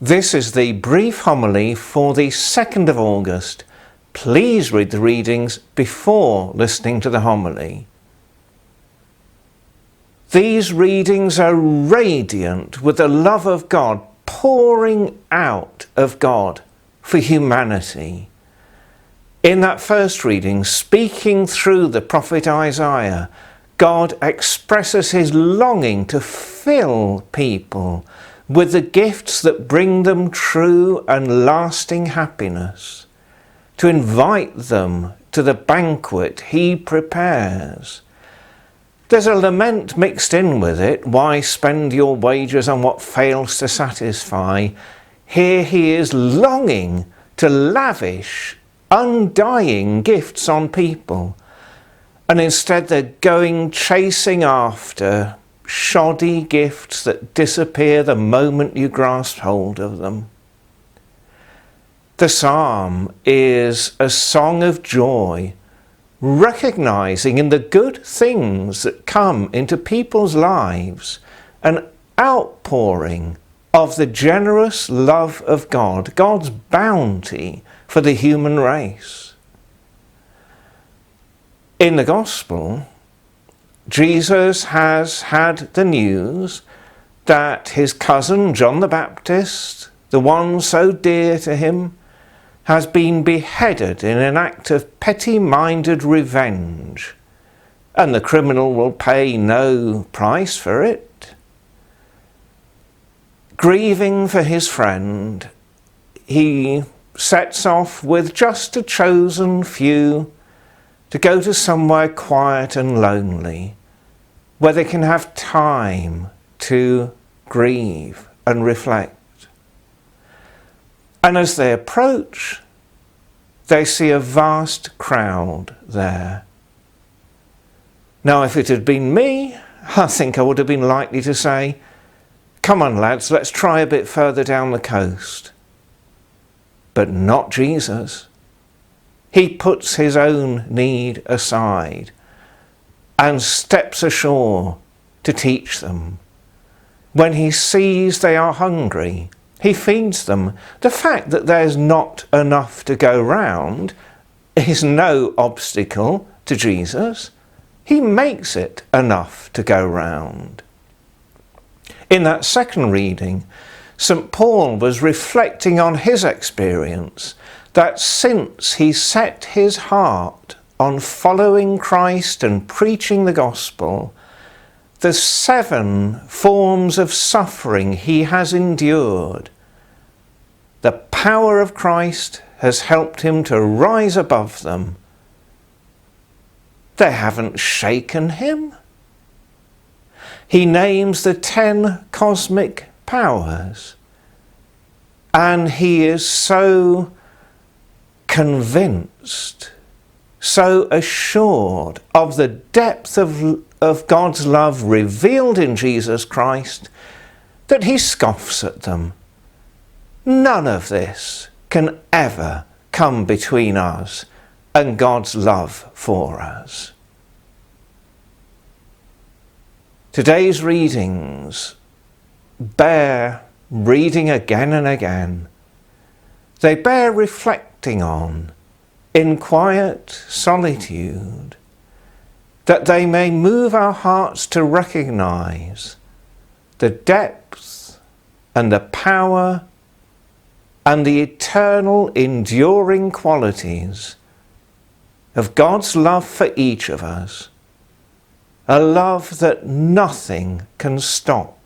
This is the brief homily for the 2nd of August. Please read the readings before listening to the homily. These readings are radiant with the love of God pouring out of God for humanity. In that first reading, speaking through the prophet Isaiah, God expresses his longing to fill people with the gifts that bring them true and lasting happiness, to invite them to the banquet he prepares. There's a lament mixed in with it. Why spend your wages on what fails to satisfy? Here he is longing to lavish undying gifts on people, and instead they're going chasing after shoddy gifts that disappear the moment you grasp hold of them. The psalm is a song of joy, recognizing in the good things that come into people's lives an outpouring of the generous love of God, God's bounty for the human race. In the Gospel, Jesus has had the news that his cousin John the Baptist, the one so dear to him, has been beheaded in an act of petty-minded revenge, and the criminal will pay no price for it. Grieving for his friend, he sets off with just a chosen few to go to somewhere quiet and lonely, where they can have time to grieve and reflect. And as they approach, they see a vast crowd there. Now, if it had been me, I think I would have been likely to say, "Come on, lads, let's try a bit further down the coast." But not Jesus. He puts his own need aside and steps ashore to teach them. When he sees they are hungry, he feeds them. The fact that there's not enough to go round is no obstacle to Jesus. He makes it enough to go round. In that second reading, St. Paul was reflecting on his experience that since he set his heart on following Christ and preaching the gospel, the 7 forms of suffering he has endured, the power of Christ has helped him to rise above them. They haven't shaken him. He names the 10 cosmic powers, and he is so convinced, so assured of the depth of God's love revealed in Jesus Christ that he scoffs at them. None of this can ever come between us and God's love for us. Today's readings bear reading again and again. They bear reflecting on in quiet solitude, that they may move our hearts to recognize the depth and the power and the eternal enduring qualities of God's love for each of us, a love that nothing can stop